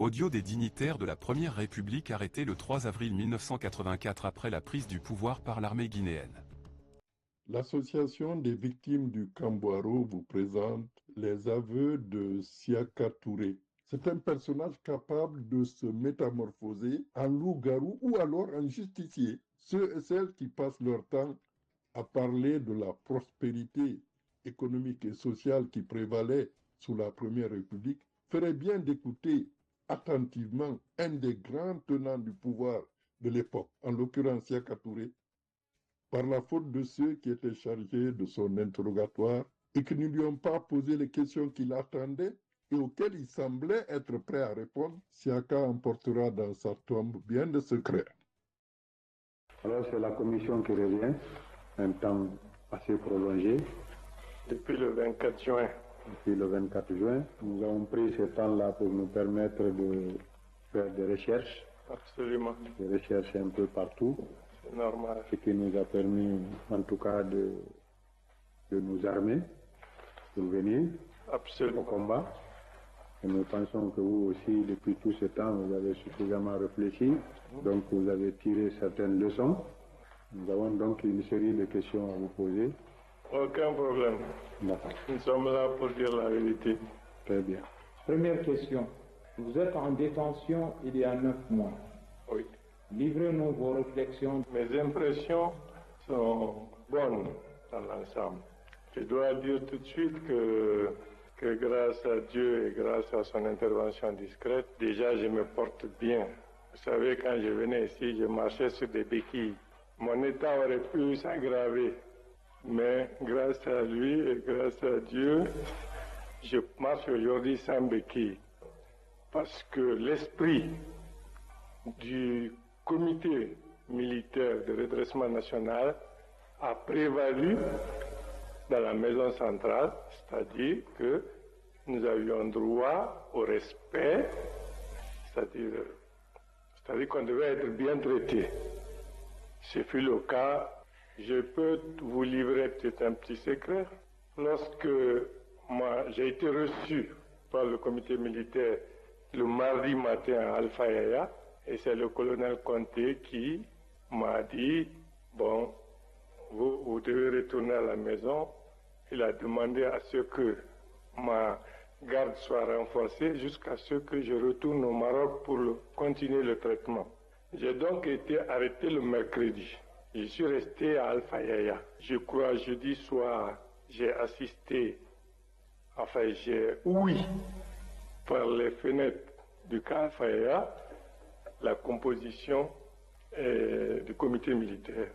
Audio des dignitaires de la Première République arrêtés le 3 avril 1984 après la prise du pouvoir par l'armée guinéenne. L'Association des victimes du Kambouaro vous présente les aveux de Siaka Touré. C'est un personnage capable de se métamorphoser en loup-garou ou alors en justicier. Ceux et celles qui passent leur temps à parler de la prospérité économique et sociale qui prévalait sous la Première République feraient bien d'écouter attentivement un des grands tenants du pouvoir de l'époque, en l'occurrence Siaka Touré, par la faute de ceux qui étaient chargés de son interrogatoire et qui ne lui ont pas posé les questions qu'il attendait et auxquelles il semblait être prêt à répondre, Siaka emportera dans sa tombe bien des secrets. Alors c'est la commission qui revient, un temps assez prolongé. Depuis le 24 juin. Depuis le 24 juin, nous avons pris ce temps-là pour nous permettre de faire des recherches. Absolument. Des recherches un peu partout. C'est normal. Ce qui nous a permis, en tout cas, de nous armer pour venir Absolument. au combat. Et nous pensons que vous aussi, depuis tout ce temps, vous avez suffisamment réfléchi. Donc, vous avez tiré certaines leçons. Nous avons donc une série de questions à vous poser. Aucun problème. D'accord. Nous sommes là pour dire la vérité. Très bien. Première question. Vous êtes en détention il y a 9 mois. Oui. Livrez-nous vos réflexions. Mes impressions sont bonnes dans l'ensemble. Je dois dire tout de suite que grâce à Dieu et grâce à son intervention discrète, déjà je me porte bien. Vous savez, quand je venais ici, je marchais sur des béquilles. Mon état aurait pu s'aggraver. Mais grâce à lui et grâce à Dieu, je marche aujourd'hui sans béquille. Parce que l'esprit du comité militaire de redressement national a prévalu dans la maison centrale, c'est-à-dire que nous avions droit au respect, c'est-à-dire qu'on devait être bien traité. Ce fut le cas. Je peux vous livrer peut-être un petit secret. Lorsque j'ai été reçu par le comité militaire le mardi matin à Alpha Yaya, et c'est le colonel Conté qui m'a dit, bon, vous devez retourner à la maison. Il a demandé à ce que ma garde soit renforcée jusqu'à ce que je retourne au Maroc pour continuer le traitement. J'ai donc été arrêté le mercredi. Je suis resté à Alpha Yaya. Je crois jeudi soir, j'ai assisté, j'ai ouï par les fenêtres du camp Alpha Yaya la composition du comité militaire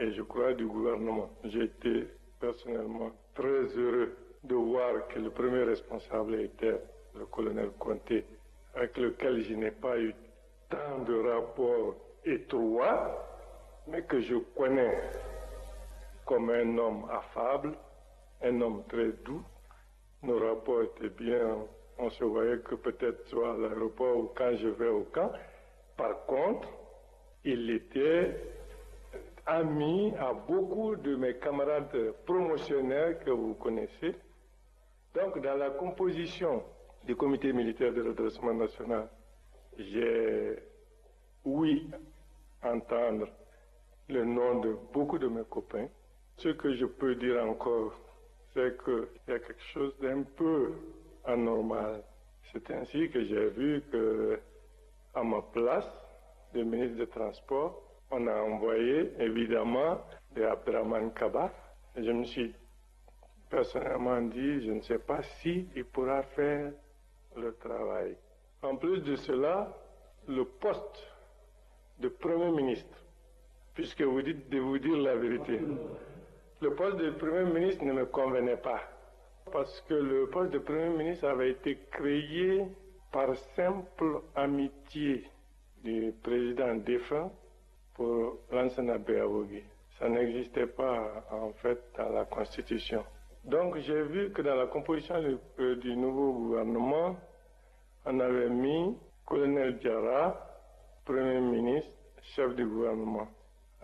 et je crois du gouvernement. J'ai été personnellement très heureux de voir que le premier responsable était le colonel Conté, avec lequel je n'ai pas eu tant de rapports étroits, mais que je connais comme un homme affable, un homme très doux. Nos rapports étaient bien, on se voyait que peut-être soit à l'aéroport ou quand je vais au camp. Par contre, il était ami à beaucoup de mes camarades promotionnaires que vous connaissez. Donc, dans la composition du comité militaire de redressement national, j'ai ouï entendre le nom de beaucoup de mes copains. Ce que je peux dire encore, c'est qu'il y a quelque chose d'un peu anormal. C'est ainsi que j'ai vu que, à ma place de ministre des Transports, on a envoyé évidemment de Abdraman Kaba. Et je me suis personnellement dit, je ne sais pas si il pourra faire le travail. En plus de cela, le poste de Premier ministre, puisque vous dites de vous dire la vérité, le poste de Premier ministre ne me convenait pas. Parce que le poste de Premier ministre avait été créé par simple amitié du président défunt pour Lansana Béaougui. Ça n'existait pas en fait dans la Constitution. Donc j'ai vu que dans la composition du nouveau gouvernement, on avait mis colonel Diarra, Premier ministre, chef du gouvernement.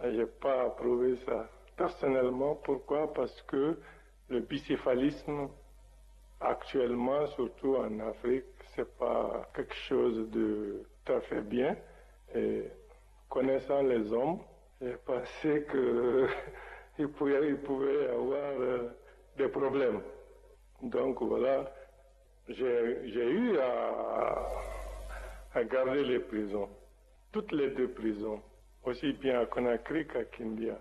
Je n'ai pas approuvé ça. Personnellement, pourquoi? Parce que le bicéphalisme, actuellement, surtout en Afrique, c'est pas quelque chose de tout à fait bien. Et connaissant les hommes, j'ai pensé qu'il pouvait y avoir des problèmes. Donc voilà, j'ai eu à garder les prisons, toutes les deux prisons, aussi bien à Conakry qu'à Kindia.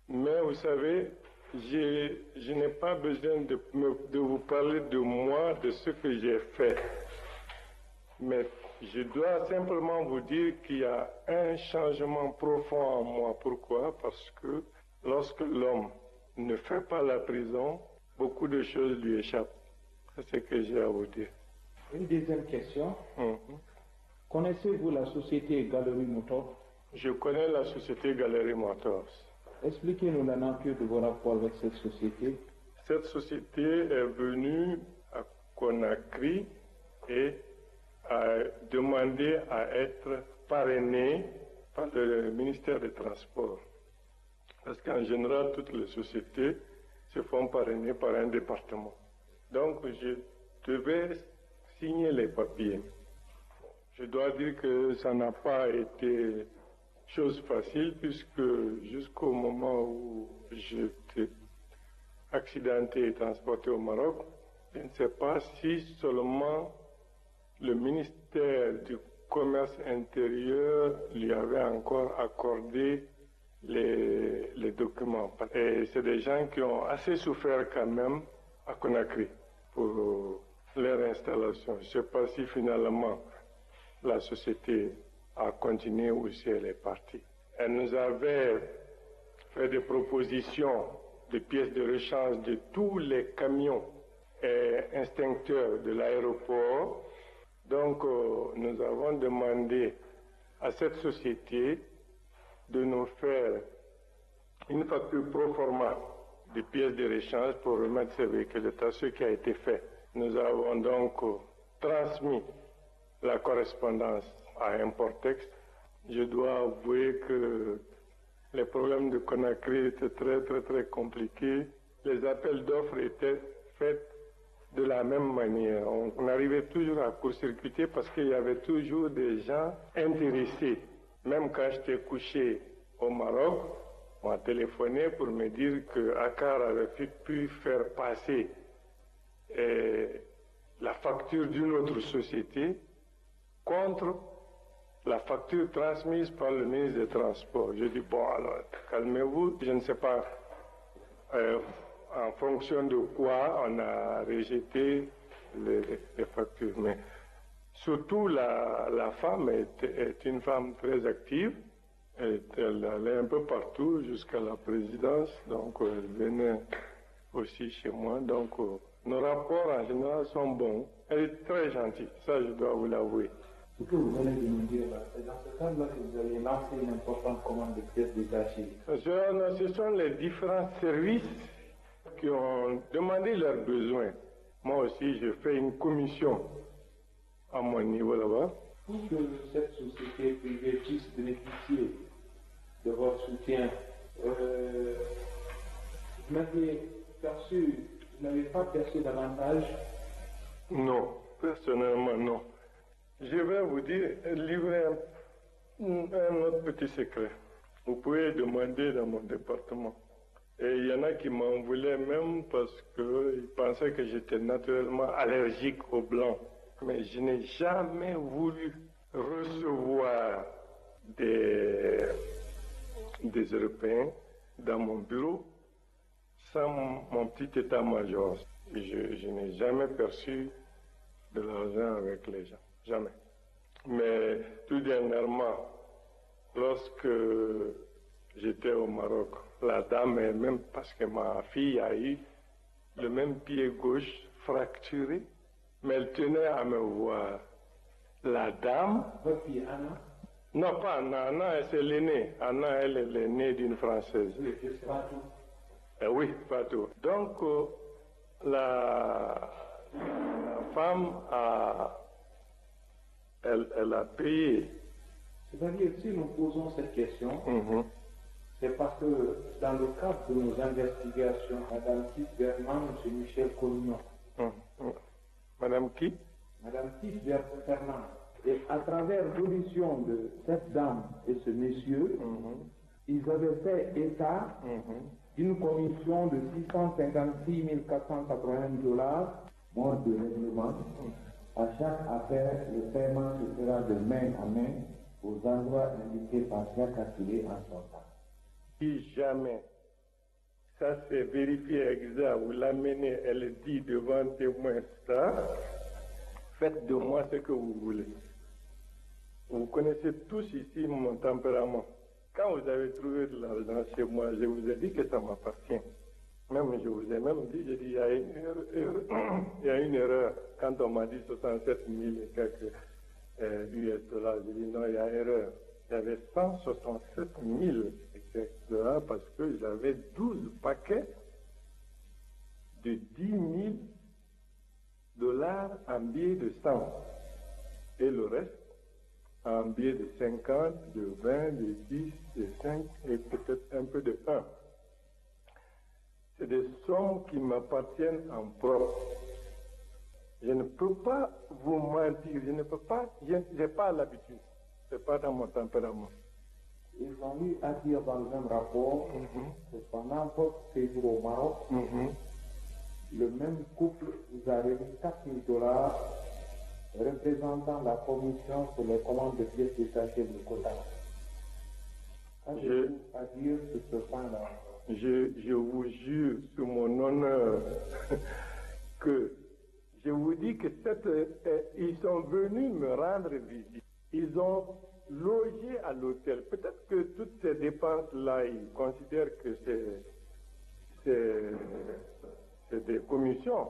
Mais vous savez, je n'ai pas besoin de vous parler de moi, de ce que j'ai fait. Mais je dois simplement vous dire qu'il y a un changement profond en moi. Pourquoi? Parce que lorsque l'homme ne fait pas la prison, beaucoup de choses lui échappent. C'est ce que j'ai à vous dire. Une deuxième question. Connaissez-vous la société Galerie Motors? Je connais la société Galerie Motors. Expliquez-nous la nature de vos rapports avec cette société. Cette société est venue à Conakry et a demandé à être parrainée par le ministère des Transports. Parce qu'en général, toutes les sociétés se font parrainer par un département. Donc, je devais signer les papiers. Je dois dire que ça n'a pas été chose facile, puisque jusqu'au moment où j'étais accidenté et transporté au Maroc, je ne sais pas si seulement le ministère du Commerce intérieur lui avait encore accordé les documents. Et c'est des gens qui ont assez souffert quand même à Conakry pour leur installation. Je ne sais pas si finalement la société a continué ou si elle est partie. Elle nous avait fait des propositions de pièces de rechange de tous les camions et instincteurs de l'aéroport. Donc, nous avons demandé à cette société de nous faire une facture pro forma de pièces de rechange pour remettre ces véhicules d'état, ce qui a été fait. Nous avons donc transmis la correspondance à Importex. Je dois avouer que les problèmes de Conakry étaient très compliqués. Les appels d'offres étaient faits de la même manière. On arrivait toujours à court-circuiter parce qu'il y avait toujours des gens intéressés. Même quand j'étais couché au Maroc, on m'a téléphoné pour me dire que Accor avait pu faire passer la facture d'une autre société contre la facture transmise par le ministre des Transports. Je dis, bon, alors, calmez-vous, je ne sais pas en fonction de quoi on a rejeté les factures. Mais surtout, la femme est une femme très active. Elle allait un peu partout jusqu'à la présidence, donc elle venait aussi chez moi. Donc nos rapports en général sont bons. Elle est très gentille, ça je dois vous l'avouer. Ce que vous venez de nous dire là, c'est dans ce cadre-là que vous avez lancé une importante commande de pièces détachées. Ce sont les différents services qui ont demandé leurs besoins. Moi aussi, je fais une commission à mon niveau là-bas. Pour que cette société privée puisse bénéficier de votre soutien, vous n'avez pas perçu davantage? Non, personnellement non. Je vais vous livrer un autre petit secret. Vous pouvez demander dans mon département. Et il y en a qui m'en voulaient même parce qu'ils pensaient que j'étais naturellement allergique aux blancs. Mais je n'ai jamais voulu recevoir des Européens dans mon bureau sans mon petit état-major. Je n'ai jamais perçu de l'argent avec les gens. Jamais. Mais tout dernièrement, lorsque j'étais au Maroc, la dame elle-même, parce que ma fille a eu le même pied gauche fracturé, mais elle tenait à me voir. La dame... Votre fille Anna? Non, pas Anna. Anna, c'est l'aînée. Anna, elle est l'aînée d'une Française. Oui, c'est Fatou. Oui, Fatou. Donc, la femme elle a payé. C'est-à-dire, si nous posons cette question, c'est parce que dans le cadre de nos investigations, Madame Kit Berman, M. Michel Collignon. Madame qui? Madame Tisbert Fernand. Et à travers l'audition de cette dame et ce monsieur, ils avaient fait état d'une commission de 656 481 $, mort de règlement. À chaque affaire, le paiement se fera de main à main aux endroits indiqués par Siaka Touré en son temps. Si jamais ça s'est vérifié exact, vous l'amenez, elle dit devant témoin ça, faites de moi ce que vous voulez. Vous connaissez tous ici mon tempérament. Quand vous avez trouvé de l'argent chez moi, je vous ai dit que ça m'appartient. Même, je vous ai même dit, j'ai dit, il y a une erreur. Quand on m'a dit 67 000 et quelques US dollars, j'ai dit non, il y a erreur. Il y avait 167 000 et quelques dollars parce que j'avais 12 paquets de 10 000 $ en billets de 100. Et le reste, en billets de 50, de 20, de 10, de 5 et peut-être un peu de 1. C'est des sommes qui m'appartiennent en propre. Je ne peux pas vous mentir, je n'ai pas l'habitude. C'est pas dans mon tempérament. Ils ont eu à dire dans le même rapport que pendant votre séjour au Maroc, le même couple vous a remis 4 000 $ représentant la commission sur les commandes de pièces détachées de quota. Qu'avez-vous à dire sur ce point-là? Je vous jure sur mon honneur que je vous dis que ils sont venus me rendre visite. Ils ont logé à l'hôtel. Peut-être que toutes ces dépenses-là, ils considèrent que c'est des commissions.